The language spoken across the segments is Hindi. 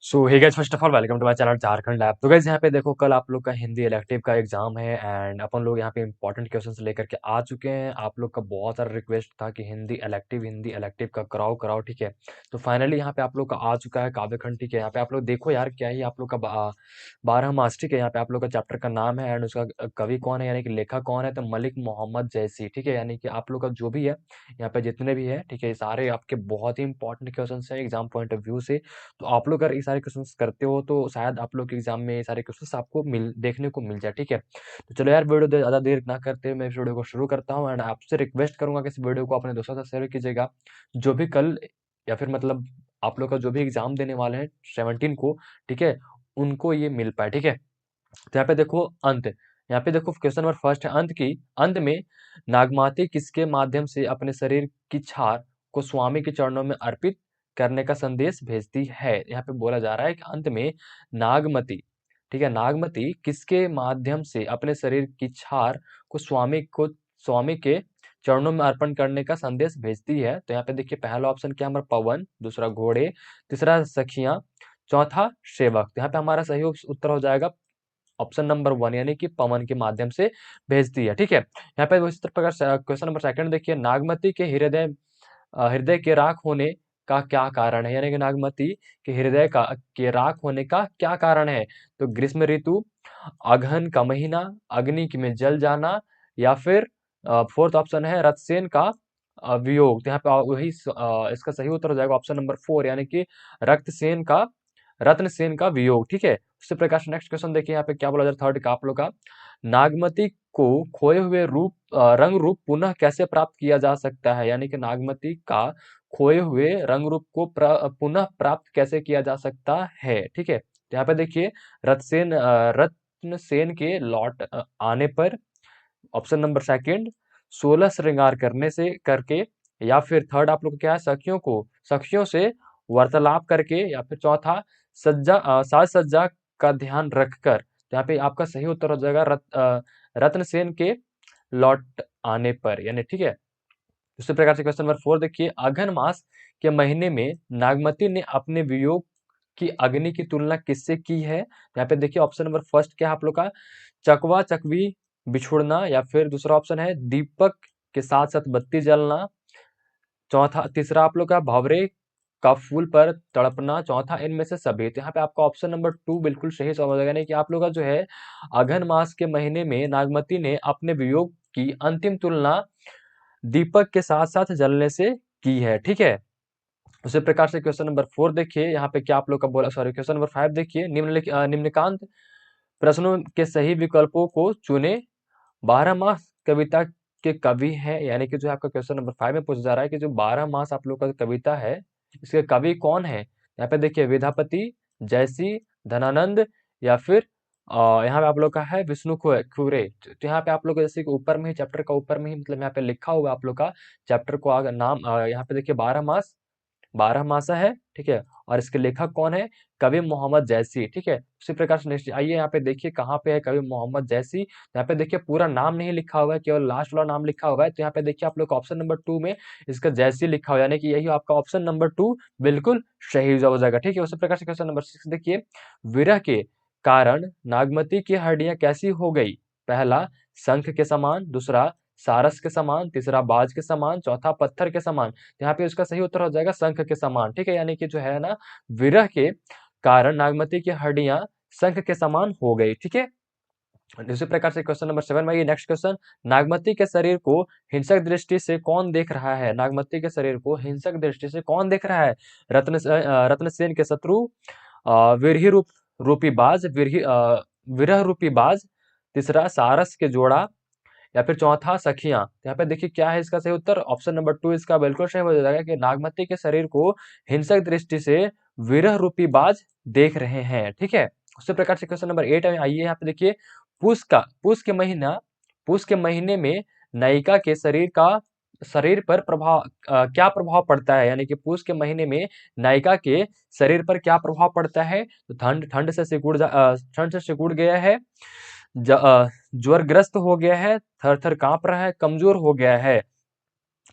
So hey guys, first of all welcome to my channel Jharkhand lab. तो गाइस यहाँ पे देखो, कल आप लोग का हिंदी इलेक्टिव का एग्जाम है एंड अपन लोग यहाँ पे इंपॉर्टेंट क्वेश्चंस लेकर के आ चुके हैं। आप लोग का बहुत सारा रिक्वेस्ट था कि हिंदी इलेक्टिव का कराओ कराओ, ठीक है। तो फाइनली यहाँ पे आप लोग का आ चुका है काव्यखंड, ठीक है। यहाँ पे आप लोग देखो यार, क्या ही आप लोग का 12 मास, ठीक है। यहाँ पे आप लोग का चैप्टर का नाम है एंड उसका कवि कौन है, यानी कि लेखक कौन है, तो मलिक मोहम्मद जैसी, ठीक है। यानी कि आप लोग का जो भी है यहाँ पे जितने भी है, ठीक है, ये सारे आपके बहुत ही इंपॉर्टेंट क्वेश्चन है एग्जाम पॉइंट ऑफ व्यू से। तो आप लोग अगर ये सारे क्वेश्चंस करते हो तो शायद आप लोग के एग्जाम में ये सारे क्वेश्चंस आपको मिल देखने को मिल जाए, ठीक है। तो चलो यार, वीडियो ज़्यादा देर ना करते हुए मैं इस वीडियो को शुरू करता हूँ एंड आपसे रिक्वेस्ट करूंगा कि इस वीडियो को अपने दोस्तों से शेयर कीजिएगा, जो भी कल या फिर मतलब आप लोग का जो भी एग्जाम देने वाले हैं 17 को, ठीक है, उनको ये मिल पाए, ठीक है। तो यहाँ पे देखो अंत, यहाँ पे देखो क्वेश्चन नंबर फर्स्ट है अंत की। अंत में नागमाती किसके माध्यम से अपने शरीर की छार को स्वामी के चरणों में अर्पित करने का संदेश भेजती है। यहाँ पे बोला जा रहा है कि अंत में नागमती, ठीक है, नागमती किसके माध्यम से अपने शरीर की छार को स्वामी के चरणों में अर्पण करने का संदेश भेजती है। तो यहाँ पे देखिए, पहला ऑप्शन क्या हमारा पवन, दूसरा घोड़े, तीसरा सखियां, चौथा सेवक। तो यहाँ पे हमारा सही उत्तर हो जाएगा ऑप्शन नंबर वन, यानी कि पवन के माध्यम से भेजती है, ठीक है। यहाँ पे उसी प्रकार क्वेश्चन नंबर सेकंड देखिए, नागमती के हृदय के राख होने का क्या कारण है, यानी कि नागमती के हृदय का के राख होने का क्या कारण है। तो ग्रीष्म ऋतु, अगहन का महीना, अग्नि में जल जाना, या फिर फोर्थ ऑप्शन है रथसेन का वियोग। तो यहाँ पे इसका सही उत्तर हो जाएगा ऑप्शन नंबर फोर, यानी कि रक्तसेन का रत्नसेन का वियोग, ठीक है। उसी प्रकार से नेक्स्ट क्वेश्चन देखिए, यहाँ पे क्या बोला जा रहा है, थर्ड का आप लोग का, नागमती को खोए हुए रंग रूप पुनः कैसे प्राप्त किया जा सकता है, यानी कि नागमती का खोए हुए रंग रूप को पुनः प्राप्त कैसे किया जा सकता है, ठीक है। तो यहाँ पे देखिए, रत्नसेन के लौट आने पर, ऑप्शन नंबर सेकंड 16 श्रृंगार करने से करके, या फिर थर्ड आप लोग क्या है, सखियों से वार्तालाप करके, या फिर चौथा साज सज्जा का ध्यान रखकर। तो यहाँ पे आपका सही उत्तर हो जाएगा रत्नसेन के लौट आने पर, यानी, ठीक है। उसी प्रकार से क्वेश्चन नंबर फोर देखिए, अघन मास के महीने में नागमती ने अपने वियोग की अग्नि की तुलना किससे की है। यहाँ पे देखिए, ऑप्शन नंबर फर्स्ट क्या है आप लोग का, चकवा चकवी बिछुड़ना, या फिर दूसरा ऑप्शन है दीपक के साथ साथ बत्ती जलना, तीसरा आप लोग का भंवरे का फूल पर तड़पना, चौथा इनमें से सभी। तो यहाँ पे आपका ऑप्शन नंबर टू बिल्कुल सही समझ गया, नहीं कि आप लोग का जो है, अघन मास के महीने में नागमती ने अपने वियोग की अंतिम तुलना दीपक के साथ साथ जलने से की है, ठीक है। उसी प्रकार से क्वेश्चन नंबर फोर देखिए, यहाँ पे क्या आप लोग का बोला, सॉरी, क्वेश्चन नंबर फाइव देखिए, निम्नलिखित प्रश्नों के सही विकल्पों को चुने। 12 मास कविता के कवि हैं, यानी कि जो आपका क्वेश्चन नंबर फाइव में पूछा जा रहा है कि जो 12 मास आप लोग का कविता है, इसके कवि कौन है। यहाँ पे देखिए, विद्यापति, जयसी, धनानंद, या फिर यहाँ पे आप लोग का है विष्णु खुरे। तो यहाँ पे आप लोग जैसे कि ऊपर में ही, चैप्टर का ऊपर में ही, मतलब यहाँ पे लिखा हुआ आप लोग का चैप्टर को अगर नाम, यहाँ पे देखिए 12 मासा है, ठीक है। और इसके लेखक कौन है, कवि मोहम्मद जैसी, ठीक है। उसी प्रकार से नेक्स्ट आइए, यहाँ पे देखिए कहाँ पे है कवि मोहम्मद जैसी। यहाँ पे देखिए पूरा नाम नहीं लिखा हुआ है, केवल लास्ट वाला नाम लिखा हुआ है। तो यहाँ पे देखिए आप लोग ऑप्शन नंबर टू में इसका जैसी लिखा हुआ है, यानी कि यही आपका ऑप्शन नंबर टू बिल्कुल सही हो जाएगा, ठीक है। उसी प्रकार से क्वेश्चन नंबर सिक्स देखिए, विरह के कारण नागमती की हड्डियां कैसी हो गई। पहला, शंख के समान, दूसरा सारस के समान, तीसरा बाज के समान, चौथा पत्थर के समान। यहाँ पे उसका सही उत्तर हो जाएगा शंख के समान, ठीक है। यानी कि जो है ना, विरह के कारण नागमती की हड्डियां शंख के समान हो गई, ठीक है। इसी प्रकार से क्वेश्चन नंबर सेवन में ये नेक्स्ट क्वेश्चन, नागमती के शरीर को हिंसक दृष्टि से कौन देख रहा है, नागमती के शरीर को हिंसक दृष्टि से कौन देख रहा है। रत्नसेन के शत्रु, विरही रूपी बाज, विरह रूपी बाज, तीसरा सारस के जोड़ा, या फिर चौथा सखियां। यहाँ पे देखिए क्या है इसका सही उत्तर, ऑप्शन नंबर टू इसका बिल्कुल सही हो जाएगा कि नागमती के शरीर को हिंसक दृष्टि से विरह रूपी बाज देख रहे हैं, ठीक है। उसी प्रकार से क्वेश्चन नंबर एट में आइए, यहाँ पे देखिए, पूस के महीने में नायिका के शरीर पर क्या प्रभाव पड़ता है, यानी कि पूस के महीने में नायिका के शरीर पर क्या प्रभाव पड़ता है। तो ठंड से सिकुड़ गया है, ज्वरग्रस्त हो गया है, थर थर कांप रहा है, कमजोर हो गया है।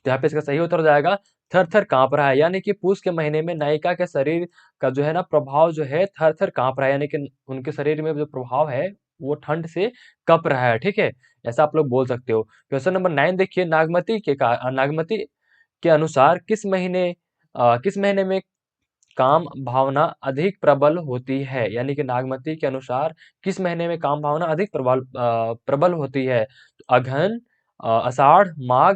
तो यहाँ पे इसका सही उत्तर हो जाएगा थर-थर काँप रहा है, यानी कि पूस के महीने में नायिका के शरीर का जो है ना प्रभाव जो है थर-थर काँप रहा है, यानी कि उनके शरीर में जो प्रभाव है वो ठंड से कँप रहा है, ठीक है? ऐसा आप लोग बोल सकते हो। क्वेश्चन नंबर 9 देखिए, नागमती के अनुसार किस महीने में काम भावना अधिक प्रबल होती है? यानी कि नागमती के अनुसार किस महीने में काम भावना अधिक प्रबल होती है? तो अगहन, आषाढ़, माघ,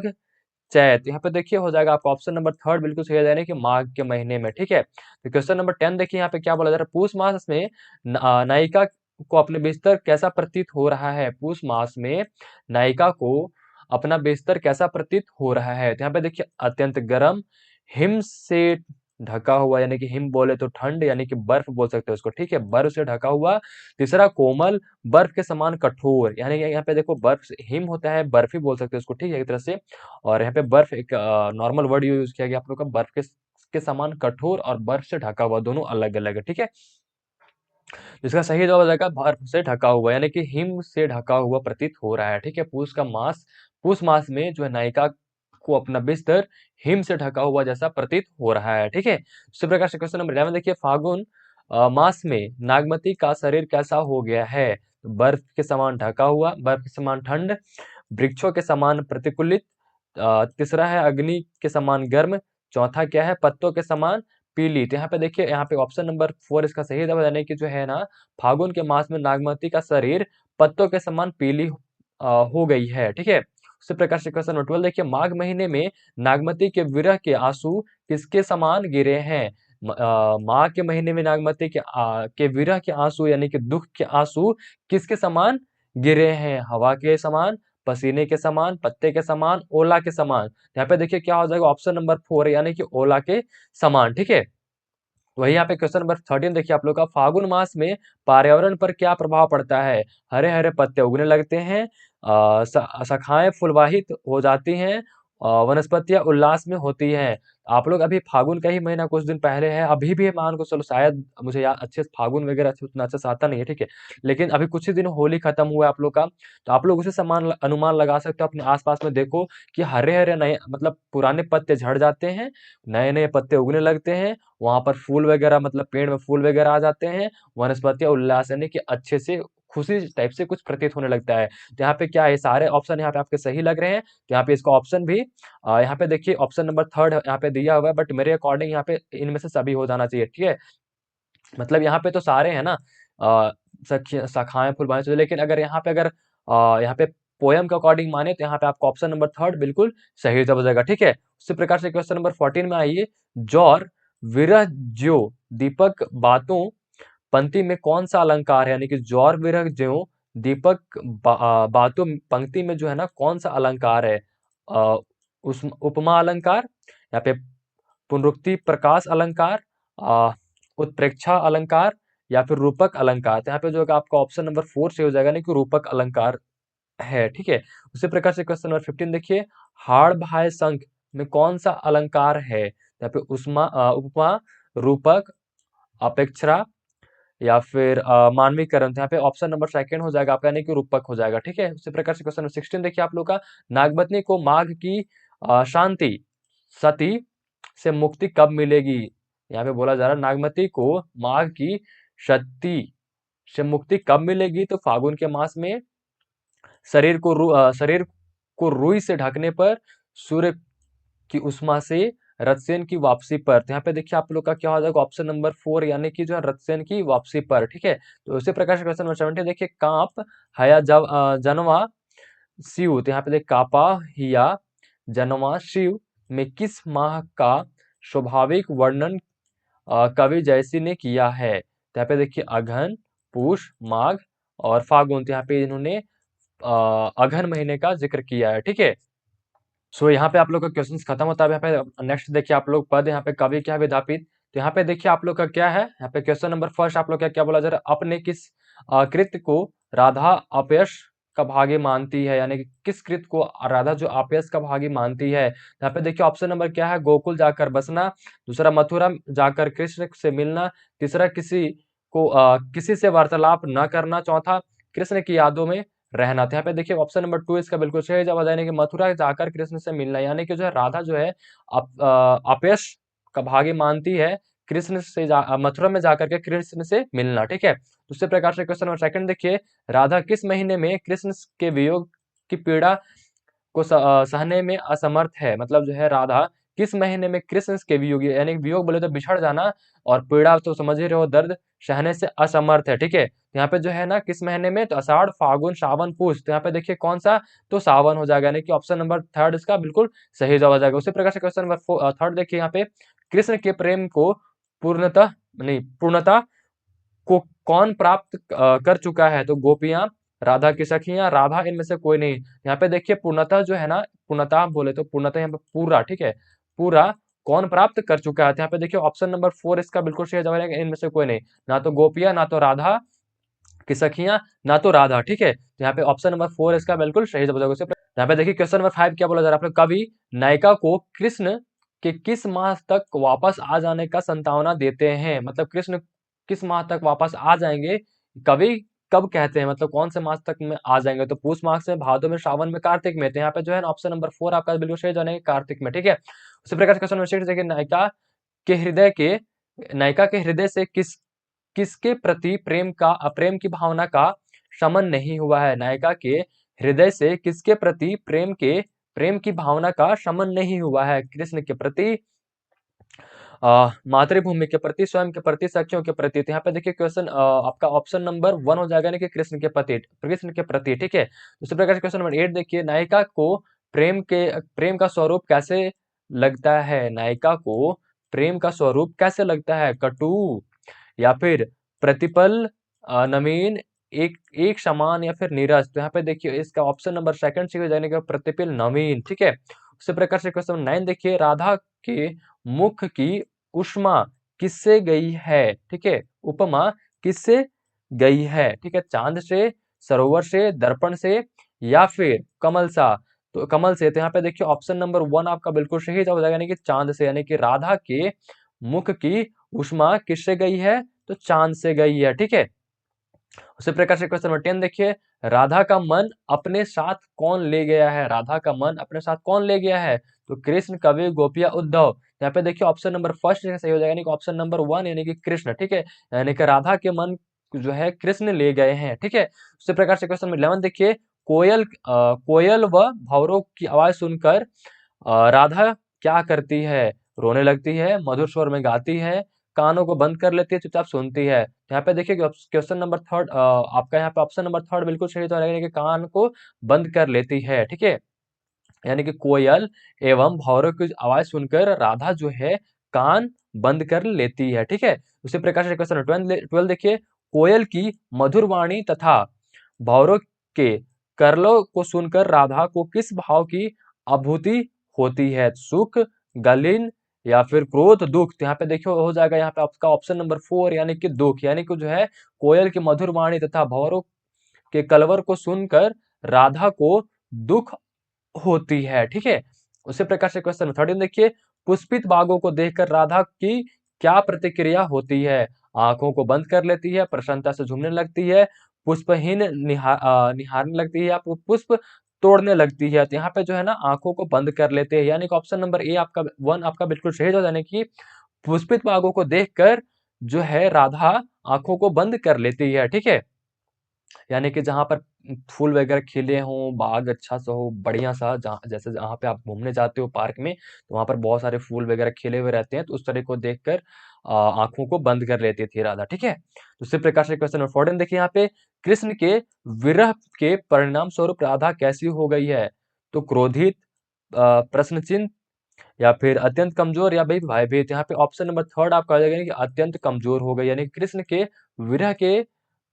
चैत। यहाँ पे देखिए हो जाएगा आपका ऑप्शन नंबर थर्ड बिल्कुल सही हो जाएगा कि माघ के महीने में, ठीक है? तो क्वेश्चन नंबर 10 देखिए यहाँ पे क्या बोला जा रहा है, पूष मास में नायिका को अपने बिस्तर कैसा प्रतीत हो रहा है? पूष मास में नायिका को अपना बिस्तर कैसा प्रतीत हो रहा है? तो यहाँ पे देखिए अत्यंत गर्म, हिम से ढका हुआ, यानी कि हिम बोले तो ठंड, यानी कि बर्फ बोल सकते हो उसको, ठीक है? बर्फ से ढका हुआ। तीसरा कोमल, बर्फ के समान कठोर, यानी कि यहाँ पे देखो बर्फ हिम होता है, बर्फ ही बोल सकते हो उसको, ठीक है? एक तरह से। और यहाँ पे बर्फ एक नॉर्मल वर्ड यूज किया गया आप लोग का, बर्फ के समान कठोर और बर्फ से ढका हुआ, दोनों अलग अलग है, ठीक है? इसका सही जवाब हो जाएगा बर्फ से ढका हुआ, यानी कि हिम से ढका हुआ प्रतीत हो रहा है, ठीक है? पूष मास में जो है नायिका को अपना बिस्तर हिम से ढका हुआ जैसा प्रतीत हो रहा है, ठीक है? इसी प्रकार से क्वेश्चन नंबर 11 देखिए, फागुन मास में नागमती का शरीर कैसा हो गया है? तो बर्फ के समान ढका हुआ, बर्फ के समान ठंड, वृक्षों के समान प्रतिकूलित, तीसरा है अग्नि के समान गर्म, चौथा क्या है, पत्तों के समान पीली। तो यहाँ पे देखिए, यहाँ पे ऑप्शन नंबर 4 इसका सही जवाब, यानी कि जो है ना फागुन के मास में नागमती का शरीर पत्तों के समान पीली हो गई है, ठीक है? उसी प्रकार से क्वेश्चन नंबर 12 देखिए, माघ महीने में नागमती के विरह के आंसू किसके समान गिरे हैं? माघ के महीने में नागमती के विरह के आंसू, यानी कि दुख के आंसू किसके समान गिरे हैं? हवा के समान, पसीने के समान, पत्ते के समान, ओला के समान। यहाँ पे देखिए क्या हो जाएगा, ऑप्शन नंबर 4 यानी कि ओला के समान, ठीक है? वही यहाँ पे क्वेश्चन नंबर 13 देखिए आप लोग का, फागुन मास में पर्यावरण पर क्या प्रभाव पड़ता है? हरे हरे पत्ते उगने लगते हैं, शाखाएं फुलवाहित हो जाती हैं, वनस्पतियां उल्लास में होती हैं। आप लोग अभी फागुन का ही महीना कुछ दिन पहले है, अभी भी मान को चलो शायद मुझे याद अच्छे से फागुन वगैरह उतना अच्छे से आता नहीं है, ठीक है? लेकिन अभी कुछ ही दिन होली खत्म हुआ है आप लोग का, तो आप लोग उसे समान अनुमान लगा सकते हो, अपने आसपास में देखो कि हरे हरे नए मतलब पुराने पत्ते झड़ जाते हैं, नए नए पत्ते उगने लगते हैं, वहां पर फूल वगैरह मतलब पेड़ में फूल वगैरह आ जाते हैं, वनस्पतियां उल्लास यानी कि अच्छे से खुशी टाइप से कुछ प्रतीत होने लगता है। तो यहाँ पे क्या है, सारे ऑप्शन यहाँ पे आपके सही लग रहे हैं, तो यहाँ पे इसका ऑप्शन भी यहाँ पे देखिए ऑप्शन नंबर थर्ड यहाँ पे दिया हुआ है, बट मेरे अकॉर्डिंग यहाँ पे इनमें से सभी हो जाना चाहिए, ठीक है? मतलब यहाँ पे तो सारे हैं ना, शाखाएं फुलवाएं चाहिए, लेकिन अगर यहाँ पे यहाँ पे पोयम के अकॉर्डिंग माने तो यहाँ पे आपका ऑप्शन नंबर थर्ड बिल्कुल सही जवाब हो जाएगा, ठीक है? उसी प्रकार से क्वेश्चन नंबर 14 में आइए, जौर विरह ज्यों दीपक बातों पंक्ति में कौन सा अलंकार है? यानी कि जौर विरह ज्यों दीपक बातों पंक्ति में जो है ना कौन सा अलंकार है? अ, उस उपमा अलंकार, यहाँ पे पुनरुक्ति प्रकाश अलंकार, अ, उत्प्रेक्षा अलंकार, या फिर रूपक अलंकार। तो यहाँ पे जो है आपका ऑप्शन नंबर 4 से हो जाएगा, नहीं कि रूपक अलंकार है, ठीक है? उसी प्रकार से क्वेश्चन नंबर 15 देखिए, हाड़ भाई संख में कौन सा अलंकार है? यहाँ पे उपमा, रूपक, अपेक्षरा, या फिर मानवीकरण। तो यहाँ पे ऑप्शन नंबर सेकंड हो जाएगा आपका, यानी कि रूपक हो जाएगा, ठीक है? उसी प्रकार से क्वेश्चन नंबर 16 देखिए आप लोग का, नागपत्नी को माघ की शांति सती से मुक्ति कब मिलेगी? यहाँ पे बोला जा रहा है नागमती को माघ की शक्ति से मुक्ति कब मिलेगी? तो फागुन के मास में शरीर को रुई से ढकने पर, सूर्य की उष्मा से, रत्सेन की वापसी पर। तो यहाँ पे देखिए आप लोग का क्या हो जाएगा, ऑप्शन नंबर 4 यानी कि जो है रत्सेन की वापसी पर, ठीक है? तो उसी प्रकार से क्वेश्चन नंबर 17 देखिए, काप हया जब जनवा शिव, तो यहाँ पे देखिए कापा हिया जनवा शिव में किस माह का स्वाभाविक वर्णन कवि जयसी ने किया है? तो यहाँ पे देखिए अघन, पूष, माघ और फागुन। तो यहाँ पे इन्होंने अघन महीने का जिक्र किया है, ठीक है? सो यहाँ पे आप लोग का क्वेश्चंस खत्म होता है। यहाँ पे नेक्स्ट देखिए आप लोग पद, यहाँ पे कवि क्या विधापित। तो यहाँ पे देखिए आप लोग का क्या है, यहाँ पे क्वेश्चन नंबर फर्स्ट आप लोग का क्या बोला जा रहा है, अपने किस कृत्य को राधा अपयश का भागी मानती है? यानी कि किस कृत्य को राधा जो अपयश का भागी मानती है? यहाँ पे देखिए ऑप्शन नंबर क्या है, गोकुल जाकर बसना, दूसरा मथुरा जाकर कृष्ण से मिलना, तीसरा किसी से वार्तालाप न करना, चौथा कृष्ण की यादों में रहना। तो यहाँ पे देखिए ऑप्शन नंबर 2 इसका बिल्कुल सही जवाब है, यानी कि मथुरा जाकर कृष्ण से मिलना, यानी कि जो है राधा जो है अपयश का भागी मानती है कृष्ण से मथुरा में जाकर के कृष्ण से मिलना। ठीक है, दूसरे प्रकार से क्वेश्चन नंबर सेकंड देखिए, राधा किस महीने में कृष्ण के वियोग की पीड़ा को सहने में असमर्थ है। मतलब जो है राधा किस महीने में कृष्ण के वियोग, यानी वियोग बोले तो बिछड़ जाना, और पीड़ा तो समझ ही रहे हो, दर्द सहने से असमर्थ है। ठीक है, यहाँ पे जो है ना किस महीने में, तो आषाढ़ फागुन सावन पूष। तो यहाँ पे देखिए कौन सा, तो सावन हो जाएगा, यानी कि ऑप्शन नंबर थर्ड इसका बिल्कुल सही जवाब हो जाएगा। उसी प्रकार से क्वेश्चन नंबर थर्ड देखिए, यहाँ पे कृष्ण के प्रेम को पूर्णता को कौन प्राप्त कर चुका है। तो गोपियां, राधा की सखियां, राधा, इनमें से कोई नहीं। यहाँ पे देखिए पूर्णतः जो है ना, पूर्णतः बोले तो पूर्णतः यहाँ पे पूरा, ठीक है, पूरा कौन प्राप्त कर चुका है। तो यहाँ पे देखिए ऑप्शन नंबर 4 इसका बिल्कुल सही जवाब है, इनमें से कोई नहीं, ना तो गोपियां, ना तो राधा की सखियां, ना तो राधा। ठीक है, तो यहाँ पे ऑप्शन नंबर 4 इसका बिल्कुल सही जवाब हो जाएगा। यहाँ पे देखिए क्वेश्चन नंबर 5 क्या बोला जा रहा है, कवि नायिका को कृष्ण के किस माह तक वापस आ जाने का संभावना देते हैं। मतलब कृष्ण किस माह तक वापस आ जाएंगे, कवि कब कहते हैं, मतलब कौन से मास तक में आ जाएंगे। तो पूष माह से, भादो में, श्रावण में, कार्तिक में। तो यहाँ पे जो है ऑप्शन नंबर 4 आपका बिल्कुल सही जवाब है, कार्तिक में। ठीक है, उसी प्रकार से क्वेश्चन नंबर 6 देखिए, नायिका के हृदय से किसके प्रति प्रेम का अप्रेम की भावना का शमन नहीं हुआ है। नायिका के हृदय से किसके प्रति प्रेम की भावना का शमन नहीं हुआ है। कृष्ण के प्रति, मातृभूमि के प्रति, स्वयं के प्रति, सखियों के प्रति। तो यहाँ पे देखिए क्वेश्चन आपका ऑप्शन नंबर 1 हो जाएगा, यानी कि कृष्ण के प्रति। ठीक है, उसी प्रकार से क्वेश्चन नंबर 8 देखिए, नायिका को प्रेम का स्वरूप कैसे लगता है। नायिका को प्रेम का स्वरूप कैसे लगता है, कटु, या फिर प्रतिपल, नवीन, एक एक समान, या फिर नीरस। तो यहाँ पे देखिए इसका ऑप्शन नंबर सेकंड से हो जाने का प्रतिपल नवीन। ठीक है, उसी प्रकार से क्वेश्चन 9 देखिए, राधा के मुख की उष्मा किससे गई है। ठीक है, उपमा किससे गई है। ठीक है, चांद से, सरोवर से, दर्पण से, या फिर कमल सा, तो कमल से। तो यहाँ पे देखिए ऑप्शन नंबर 1 आपका बिल्कुल सही जवाब हो जाएगा, यानी कि चांद से, यानी कि राधा के मुख की उष्मा किससे गई है, तो चांद से गई है। ठीक है, उसी प्रकार से क्वेश्चन नंबर 10 देखिए, राधा का मन अपने साथ कौन ले गया है। राधा का मन अपने साथ कौन ले गया है, तो कृष्ण, कवि, गोपिया, उद्धव। यहाँ पे देखिए ऑप्शन नंबर फर्स्ट सही हो जाएगा, यानी कि ऑप्शन नंबर 1 यानी कि कृष्ण। ठीक है, यानी कि राधा के मन जो है कृष्ण ले गए हैं। ठीक है, उसी प्रकार से क्वेश्चन नंबर 11 देखिए, कोयल व भंवरों की आवाज सुनकर राधा क्या करती है। रोने लगती है, मधुर स्वर में गाती है, कानों को बंद कर लेती है, चुपचाप सुनती है। यहाँ पे देखिए क्वेश्चन नंबर थर्ड, आपका यहाँ पे ऑप्शन नंबर थर्ड बिल्कुल सही तो रहेगा कि कान को बंद कर लेती है। ठीक है, यानी कि कोयल एवं भंवरों की आवाज सुनकर राधा जो है कान बंद कर लेती है। ठीक है, उसी प्रकार से क्वेश्चन 12 देखिए, कोयल की मधुर वाणी तथा भंवरों के करलों को सुनकर राधा को किस भाव की अनुभूति होती है। सुख, गलीन, या फिर क्रोध, दुख। तो यहाँ पे देखियो हो जाएगा यहाँ पे आपका ऑप्शन नंबर 4 यानी कि दुख, यानी कि जो है कोयल की मधुर वाणी तथा भंवरों के कलवर को सुनकर राधा को दुख होती है। ठीक है, उसी प्रकार से क्वेश्चन 13 देखिए, पुष्पित बागों को देखकर राधा की क्या प्रतिक्रिया होती है। आंखों को बंद कर लेती है, प्रसन्नता से झूमने लगती है, पुष्पहीन निहारने लगती है, या पुष्प तोड़ने लगती है। तो यहाँ पे जो है ना आंखों को बंद कर लेते हैं, यानी कि ऑप्शन नंबर ए आपका 1 आपका बिल्कुल सही हो जाने की पुष्पित बागों को देखकर जो है राधा आंखों को बंद कर लेती है। ठीक है, यानी कि जहाँ पर फूल वगैरह खिले हों, बाग अच्छा सा हो, बढ़िया सा, जहाँ जैसे जहाँ पे आप घूमने जाते हो पार्क में, तो वहाँ पर बहुत सारे फूल वगैरह खिले हुए रहते हैं, तो उस तरह को देखकर आंखों को बंद कर लेती थी राधा। ठीक है, तो उसी प्रकार से क्वेश्चन नंबर 14 देखिए, यहाँ पे कृष्ण के विरह के परिणाम स्वरूप राधा कैसी हो गई है। तो क्रोधित, प्रश्न चिन्ह, या फिर अत्यंत कमजोर, या भाई भयभीत। यहाँ पे ऑप्शन नंबर थर्ड आपका आ जाएगा, यानी कि अत्यंत कमजोर हो गई, यानी कृष्ण के विरह के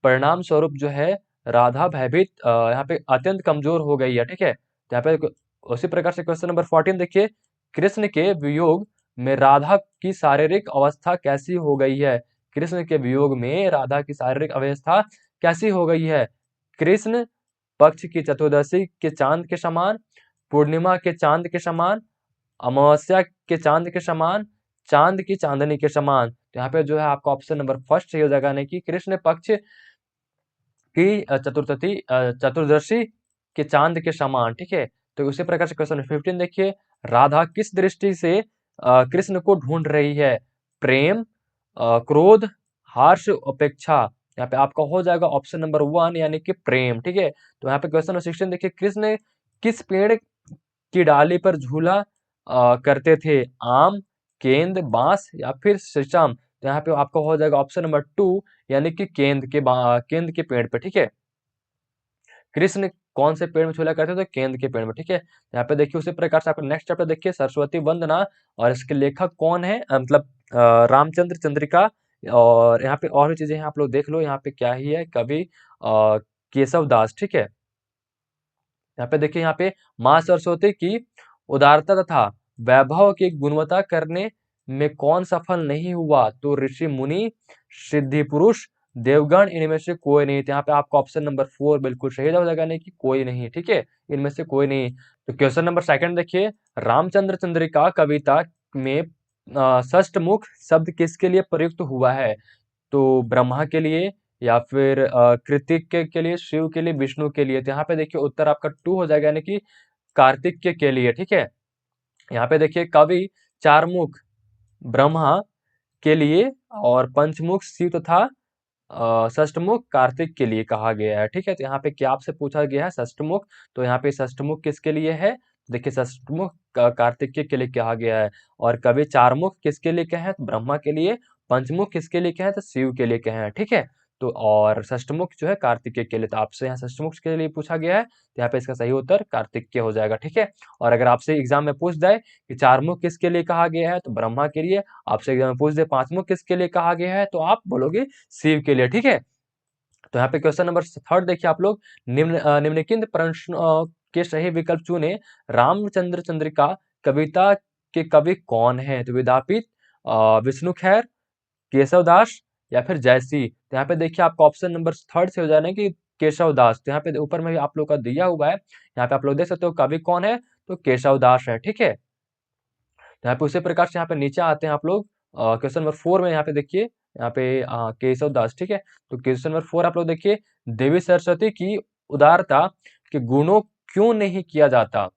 परिणाम स्वरूप जो है राधा भयभीत, यहाँ पे अत्यंत कमजोर हो गई है। ठीक है, तो यहाँ पे उसी प्रकार से क्वेश्चन नंबर 14 देखिए, कृष्ण के वियोग में राधा की शारीरिक अवस्था कैसी हो गई है। कृष्ण के वियोग में राधा की शारीरिक अवस्था कैसी हो गई है। कृष्ण पक्ष की चतुर्दशी के चांद के समान, पूर्णिमा के चांद के समान, अमावस्या के चांद के समान, चांद की चांदनी के समान। तो यहाँ पे जो है आपका ऑप्शन नंबर फर्स्ट सही हो जाएगा, यानी कि कृष्ण पक्ष कि चतुर्दशी के चांद के समान, ठीक है। तो उसी प्रकार से क्वेश्चन 15 देखिए, राधा किस दृष्टि से कृष्ण को ढूंढ रही है? प्रेम, क्रोध, हर्ष, उपेक्षा। यहाँ पे आपका हो जाएगा ऑप्शन नंबर 1 यानी कि प्रेम, ठीक है। तो यहाँ पे क्वेश्चन नंबर 16 देखिए, कृष्ण किस पेड़ की डाली पर झूला करते थे? आम, केंद, बांस या फिर शीशम। तो यहाँ पे आपका हो जाएगा ऑप्शन नंबर 2 यानी कि केंद के पेड़ पे, ठीक है। कृष्ण कौन से पेड़ में झूला करते थे? तो केंद के पेड़ में, ठीक है। यहाँ पे देखिए उसी प्रकार से आपका नेक्स्ट चैप्टर देखिए, सरस्वती वंदना, और इसके लेखक कौन है? मतलब रामचंद्र चंद्रिका। और यहाँ पे और भी चीजें हैं, आप लोग देख लो। यहाँ पे क्या ही है, कवि केशव दास, ठीक है। यहाँ पे देखिए, यहाँ पे माँ सरस्वती की उदारता तथा वैभव की गुणवत्ता करने में कौन सफल नहीं हुआ? तो ऋषि मुनि, सिद्धि पुरुष, देवगण, इनमें से कोई नहीं। तो यहाँ पे आपका ऑप्शन नंबर 4 बिल्कुल सही जवाब लगा, नहीं कि कोई नहीं, ठीक है, इनमें से कोई नहीं। तो क्वेश्चन नंबर 2 देखिए, रामचंद्र चंद्रिका कविता में षष्टमुख शब्द किसके लिए प्रयुक्त हुआ है? तो ब्रह्मा के लिए, या फिर कृतिक के लिए, शिव के लिए, विष्णु के लिए। तो यहाँ पे देखिए उत्तर आपका 2 हो जाएगा, यानी कि कार्तिक के लिए, ठीक है। यहाँ पे देखिए, कवि चारमुख ब्रह्मा के लिए और पंचमुख शिव तथा षष्टमुख कार्तिक के लिए कहा गया है, ठीक है। तो यहाँ पे क्या आपसे पूछा गया है? षष्टमुख। तो यहाँ पे षष्टमुख किसके लिए है? देखिए, षष्टमुख कार्तिक के लिए कहा गया है। और कवि चारमुख किसके लिए कहे हैं? तो ब्रह्मा के लिए। पंचमुख किसके लिए कहे हैं? तो शिव के लिए कहे हैं, ठीक है। तो और षष्टमुख जो है कार्तिकेय के लिए। तो आपसे यहाँ षष्टमुख के लिए पूछा गया है, तो यहाँ पे इसका सही उत्तर कार्तिकेय हो जाएगा, ठीक है। और अगर आपसे एग्जाम में पूछ जाए कि चारमुख किसके लिए कहा गया है, तो ब्रह्मा के लिए। आपसे एग्जाम में पूछ दे पांचमुख किसके लिए कहा गया है, तो आप बोलोगे शिव के लिए, ठीक है। तो यहाँ पे क्वेश्चन नंबर 3 देखिए आप लोग, निम्नलिखित प्रश्न के सही विकल्प चुने। रामचंद्र चंद्रिका कविता के कवि कौन है? तो विद्यापति, विष्णु खैर, केशव दास या फिर जयसी। तो यहाँ पे देखिए आपका ऑप्शन नंबर 3 से हो जाना है कि केशव दास। तो यहाँ पे ऊपर में भी आप लोग का दिया हुआ है, यहाँ पे आप लोग देख सकते हो कवि कौन है, तो केशव दास है, ठीक है। तो यहाँ पे उसी प्रकार से यहाँ पे नीचे आते हैं आप लोग, क्वेश्चन नंबर 4 में यहाँ पे देखिए, यहाँ पे केशव दास, ठीक है। तो क्वेश्चन नंबर 4 आप लोग देखिए, देवी सरस्वती की उदारता के गुणों क्यों नहीं किया जाता?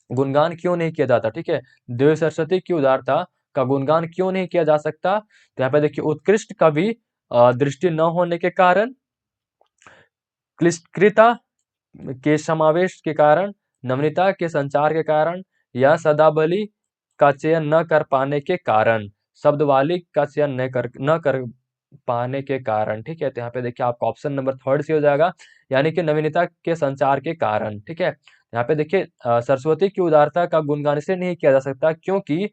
गुणगान क्यों नहीं किया जाता, ठीक है। देवी सरस्वती की उदारता का गुणगान क्यों नहीं किया जा सकता? तो यहाँ पे देखिए, उत्कृष्ट कवि दृष्टि न होने के कारण, क्लिष्टता के समावेश के कारण, नम्रता के संचार के कारण, या शब्दावली का चयन न कर पाने के कारण। शब्दावली का चयन न कर पाने के कारण, ठीक है। तो यहाँ पे देखिए आपका ऑप्शन नंबर 3 से हो जाएगा, यानी कि नवीनता के संचार के कारण, ठीक है। यहाँ पे देखिए, सरस्वती की उदारता का गुणगान इसलिए नहीं किया जा सकता क्योंकि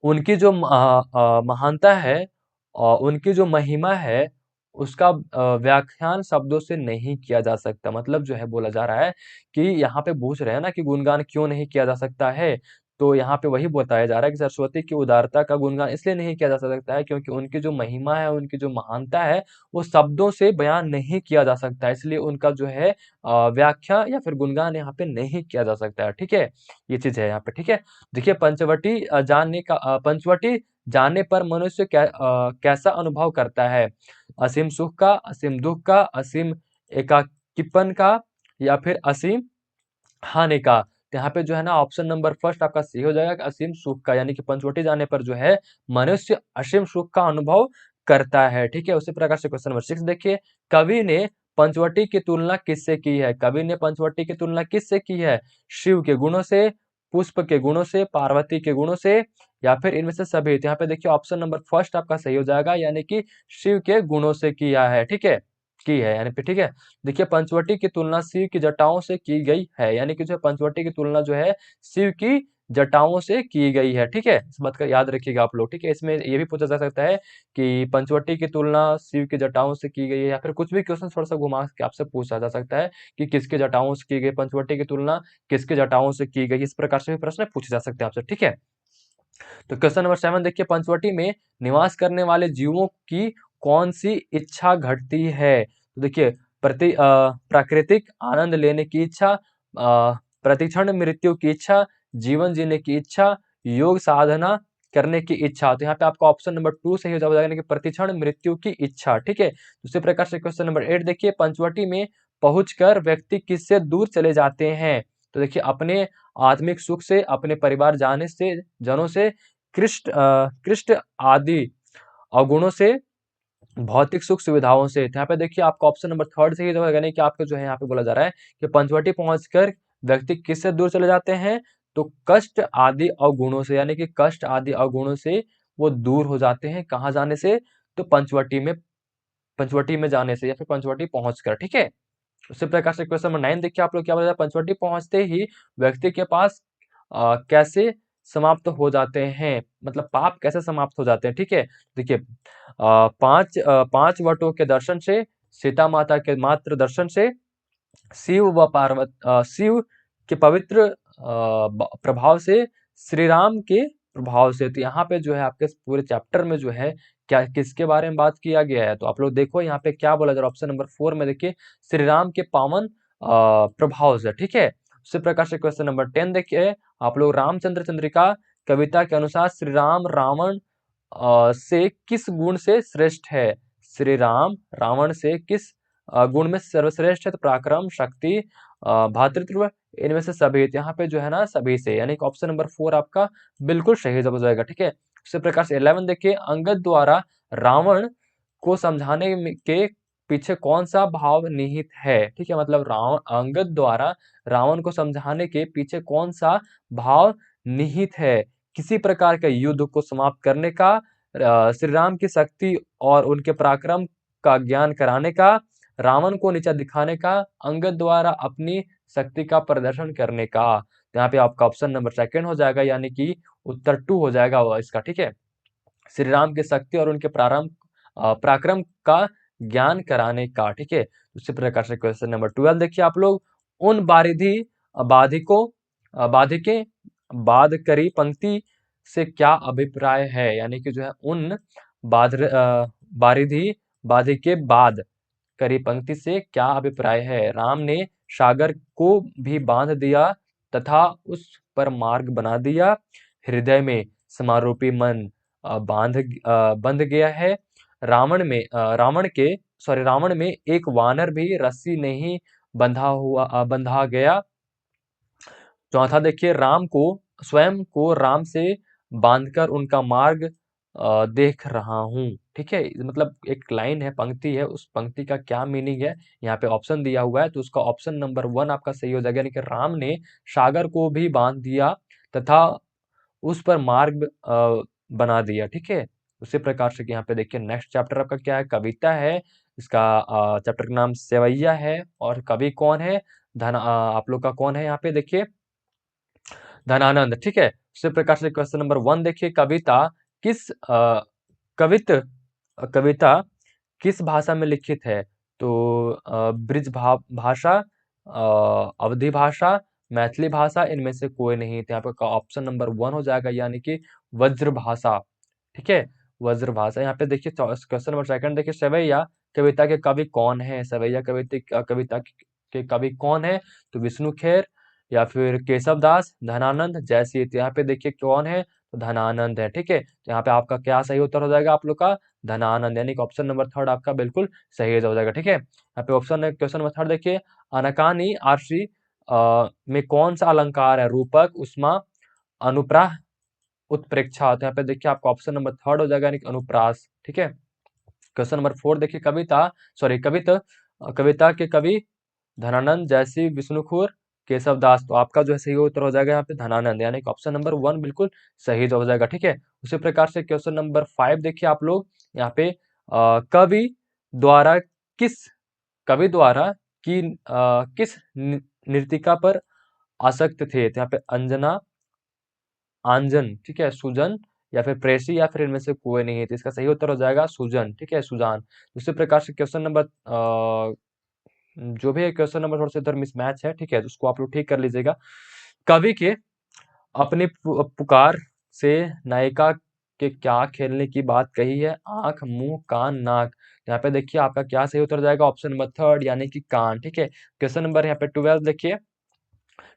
उनकी जो महानता है और उनकी जो महिमा है, उसका व्याख्यान शब्दों से नहीं किया जा सकता। मतलब जो है बोला जा रहा है कि यहाँ पे पूछ रहे हैं ना कि गुणगान क्यों नहीं किया जा सकता है, तो यहाँ पे वही बताया जा रहा है कि सरस्वती की उदारता का गुणगान इसलिए नहीं किया जा सकता है क्योंकि उनकी जो महिमा है, उनकी जो महानता है, वो शब्दों से बयान नहीं किया जा सकता है। इसलिए उनका जो है व्याख्या या फिर गुणगान यहाँ पे नहीं किया जा सकता है, ठीक है। ये चीज है यहाँ पे, ठीक है। देखिए, पंचवटी जाने पर मनुष्य कैसा अनुभव करता है? असीम सुख का, असीम दुख का, असीम एकाकीपन का, या फिर असीम हानि का। तो यहाँ पे जो है ना ऑप्शन नंबर फर्स्ट आपका सही हो जाएगा कि असीम सुख का, यानी कि पंचवटी जाने पर जो है मनुष्य असीम सुख का अनुभव करता है, ठीक है। उसी प्रकार से क्वेश्चन नंबर 6 देखिए, कवि ने पंचवटी की तुलना किससे की है? कवि ने पंचवटी की तुलना किससे की है? शिव के गुणों से, पुष्प के गुणों से, पार्वती के गुणों से, या फिर इनमें से सभी। तो यहाँ पे देखिए ऑप्शन नंबर फर्स्ट आपका सही हो जाएगा, यानी कि शिव के गुणों से किया है, ठीक है, की है यानी पे, ठीक है। देखिए, पंचवटी की तुलना शिव की जटाओं से की गई है, यानी कि जो है पंचवटी की तुलना जो है शिव की जटाओं से की गई है, ठीक है। इस बात का याद रखिएगा आप लोग, ठीक है। इसमें ये भी पूछा जा सकता है कि पंचवटी की तुलना शिव की जटाओं से की गई है, या फिर कुछ भी क्वेश्चन थोड़ा सा घुमा के आपसे पूछा जा सकता है कि किसके जटाओं से की गई, पंचवटी की तुलना किसके जटाओं से की गई। इस प्रकार से भी प्रश्न पूछे जा सकते हैं आपसे, ठीक है। तो क्वेश्चन नंबर 7 देखिए, पंचवटी में निवास करने वाले जीवों की कौन सी इच्छा घटती है? तो देखिए, प्राकृतिक आनंद लेने की इच्छा, प्रतिक्षण मृत्यु की इच्छा, जीवन जीने की इच्छा, योग साधना करने की इच्छा। तो यहाँ पे आपका ऑप्शन नंबर 2 सही हो जाएगा, यानी कि प्रतिक्षण मृत्यु की इच्छा। ठीक है, उसी प्रकार से क्वेश्चन नंबर 8 देखिए, पंचवटी में पहुंचकर व्यक्ति किससे दूर चले जाते हैं? तो देखिए, अपने आत्मिक सुख से, अपने परिवार जाने से जनों से, कृष्ट आदि अवगुणों से, भौतिक सुख सुविधाओं से। तो यहाँ पे देखिए आपका ऑप्शन नंबर 3 सही होगा, यानी कि आपको जो है यहाँ पे बोला जा रहा है कि पंचवटी पहुंचकर व्यक्ति किससे दूर चले जाते हैं? तो कष्ट आदि अवगुणों से, यानी कि कष्ट आदि अवगुणों से वो दूर हो जाते हैं। कहाँ जाने से? तो पंचवटी में जाने से, या फिर पंचवटी पहुंचकर। ठीक है, उसी प्रकार से क्वेश्चन नंबर 9 देखिए आप लोग, क्या बोला जाए, पंचवटी पहुंचते ही व्यक्ति के पास कैसे समाप्त हो जाते हैं, मतलब पाप कैसे समाप्त हो जाते हैं। ठीक है, देखिए, पांच वटों के दर्शन से, सीता माता के मात्र दर्शन से, शिव के पवित्र प्रभाव से, श्री राम के प्रभाव से। तो यहाँ पे जो है आपके पूरे चैप्टर में जो है क्या किसके बारे में बात किया गया है? तो आप लोग देखो यहाँ पे क्या बोला जा रहा है, ऑप्शन नंबर 4 में देखिए, श्री राम के पावन प्रभाव से। ठीक है, उसी प्रकार से क्वेश्चन नंबर 10 देखिए आप लोग, रामचंद्र चंद्रिका कविता के अनुसार श्री राम रावण से किस गुण से श्रेष्ठ है? श्री राम रावण से किस गुण में सर्वश्रेष्ठ है? तो पराक्रम, शक्ति, भातृत्व, इनमें से सभी। तो यहाँ पे जो है ना सभी से, यानी कि ऑप्शन नंबर 4 आपका बिल्कुल सही जवाब हो जाएगा। ठीक है, उसी प्रकार से 11 देखिए, अंगद द्वारा रावण को समझाने के पीछे कौन सा भाव निहित है? ठीक है, मतलब रावण, अंगद द्वारा रावण को समझाने के पीछे कौन सा भाव निहित है? किसी प्रकार के युद्ध को समाप्त करने का, श्री राम की शक्ति और उनके पराक्रम का ज्ञान कराने का, रावण को नीचा दिखाने का, अंगद द्वारा अपनी शक्ति का प्रदर्शन करने का। तो यहाँ पे आपका ऑप्शन नंबर 2 हो जाएगा, यानी कि उत्तर 2 हो जाएगा वो इसका। ठीक है, श्री राम की शक्ति और उनके पराक्रम का ज्ञान कराने का। ठीक है, उसी प्रकार से क्वेश्चन नंबर 12 देखिए आप लोग, उन बाधिकों बाधिके बाद करी पंक्ति से क्या अभिप्राय है? यानी कि जो है उन बारिधि बाधिके बाद करी पंक्ति से क्या अभिप्राय है? राम ने सागर को भी बांध दिया तथा उस पर मार्ग बना दिया, हृदय में समारोपी मन बंध गया है। रावण में एक वानर भी रस्सी नहीं बंधा गया। चौथा देखिए, राम को स्वयं को राम से बांधकर उनका मार्ग देख रहा हूँ। ठीक है, मतलब एक लाइन है, पंक्ति है, उस पंक्ति का क्या मीनिंग है यहाँ पे ऑप्शन दिया हुआ है, तो उसका ऑप्शन नंबर 1 आपका सही हो जाएगा, यानी कि राम ने सागर को भी बांध दिया तथा उस पर मार्ग बना दिया। ठीक है, उसी प्रकार से यहाँ पे देखिए नेक्स्ट चैप्टर आपका क्या है, कविता है। इसका चैप्टर का नाम सेवैया है, और कवि कौन है? आप लोग का कौन है यहाँ पे देखिए, धनानंद। ठीक है, उसी प्रकार से क्वेश्चन नंबर 1 देखिए, किस अ, कवित कविता किस भाषा में लिखित है? तो ब्रिज भाषा, अवधी भाषा, मैथिली भाषा, इनमें से कोई नहीं। तो यहाँ पे ऑप्शन नंबर 1 हो जाएगा, यानी कि वज्र भाषा। ठीक है, वज्र भाषा। यहाँ पे देखिए क्वेश्चन नंबर 2 देखिए, सवैया कविता के कवि कौन है? सवैया कविता के कवि कौन है? तो विष्णु खेर, या फिर केशव दास, धनानंद, जयसी। तो यहाँ पे देखिए कौन है? तो धनानंद है। ठीक है, तो यहाँ पे आपका क्या सही उत्तर हो जाएगा आप लोग का? धनानंद, यानी कि ऑप्शन नंबर 3 आपका बिल्कुल सही हो जाएगा। ठीक है, यहाँ पे क्वेश्चन नंबर 3 देखिए, अनकानी आरसी में कौन सा अलंकार है? रूपक, उपमा, अनुप्रास, उत्प्रेक्षा। तो यहाँ पे देखिए आपका ऑप्शन नंबर 3 हो जाएगा, यानी कि अनुप्रास। ठीक है, क्वेश्चन नंबर 4 देखिए, कविता के कवि धनानंद, जयसी, विष्णुखुर, केशव दास। तो आपका जो है सही उत्तर हो जाएगा यहाँ पे धनानंद, यानी कि ऑप्शन नंबर 1 बिल्कुल सही हो जाएगा। ठीक है, उसी प्रकार से क्वेश्चन नंबर 5 देखिए आप लोग, यहाँ पे द्वारा किस कवि द्वारा किस नृतिका पर आसक्त थे? तो यहाँ पे अंजना, आंजन, ठीक है, सुजन, या फिर प्रेसी, या फिर इनमें से कोई नहीं है। तो इसका सही उत्तर हो जाएगा सुजन। ठीक है, सुजान। उसी प्रकार से क्वेश्चन नंबर जो भी क्वेश्चन नंबर थोड़ा सा इधर मिसमैच है, ठीक है, तो उसको आप लोग ठीक कर लीजिएगा। कवि के अपने पुकार से नायिका के क्या खेलने की बात कही है? आंख, मुंह, कान, नाक। यहाँ पे देखिए आपका क्या सही उत्तर जाएगा, ऑप्शन नंबर 3 यानी कि कान। ठीक है, क्वेश्चन नंबर यहाँ पे 12 देखिए,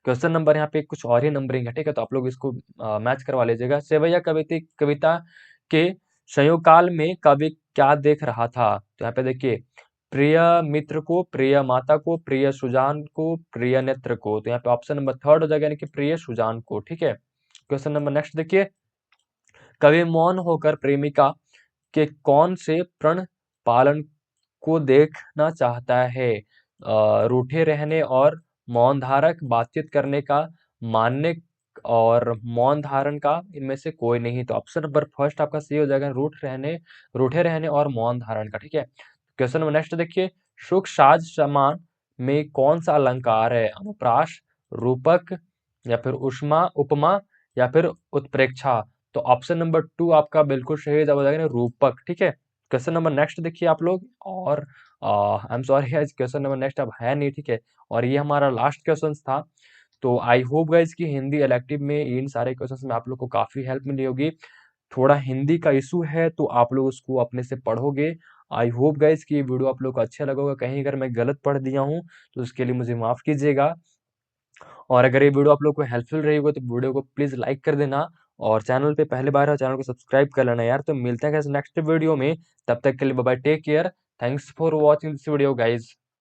क्वेश्चन नंबर यहाँ पे कुछ और ही नंबरिंग है, ठीक है, तो आप लोग इसको मैच करवा लीजिएगा। सेवैया कविता के संयोग में कवि क्या देख रहा था? तो यहाँ पे देखिए, प्रिय मित्र को, प्रिय माता को, प्रिय सुजान को, प्रिय नेत्र को। तो यहाँ पे ऑप्शन नंबर थर्ड हो जाएगा, यानी कि प्रिय सुजान को, ठीक है। क्वेश्चन नंबर नेक्स्ट देखिए, कवि मौन होकर प्रेमिका के कौन से प्रण पालन को देखना चाहता है? रूठे रहने और मौन धारक, बातचीत करने का, मानने और मौन धारण का, इनमें से कोई नहीं। तो ऑप्शन नंबर फर्स्ट आपका सही हो जाएगा, रूठे रहने और मौन धारण का, ठीक है। क्वेश्चन नंबर नेक्स्ट देखिए, सुख साज समान में कौन सा अलंकार है? अनुप्रास, रूपक, या फिर उष्मा उपमा, या फिर उत्प्रेक्षा। तो ऑप्शन नंबर टू आपका बिल्कुल सही जवाब हो जाएगा, रूपक, ठीक है। क्वेश्चन नंबर नेक्स्ट देखिए आप लोग, और I am sorry guys, question number next अब है नहीं, ठीक है, और ये हमारा लास्ट क्वेश्चन था। तो आई होप गाइस कि हिंदी इलेक्टिव में इन सारे क्वेश्चंस में आप लोग को काफी हेल्प मिली होगी। थोड़ा हिंदी का इशू है तो आप लोग उसको अपने से पढ़ोगे। आई होप गाइस कि ये वीडियो आप लोग को अच्छा लगा होगा। कहीं अगर मैं गलत पढ़ दिया हूँ तो उसके लिए मुझे माफ कीजिएगा। और अगर ये वीडियो आप लोग को हेल्पफुल रही होगी तो वीडियो को प्लीज लाइक कर देना, और चैनल पे पहले बार है चैनल को सब्सक्राइब कर लेना यार। तो मिलते हैं गाइस नेक्स्ट वीडियो में, तब तक के लिए bye bye, take care, thanks for watching this video guys.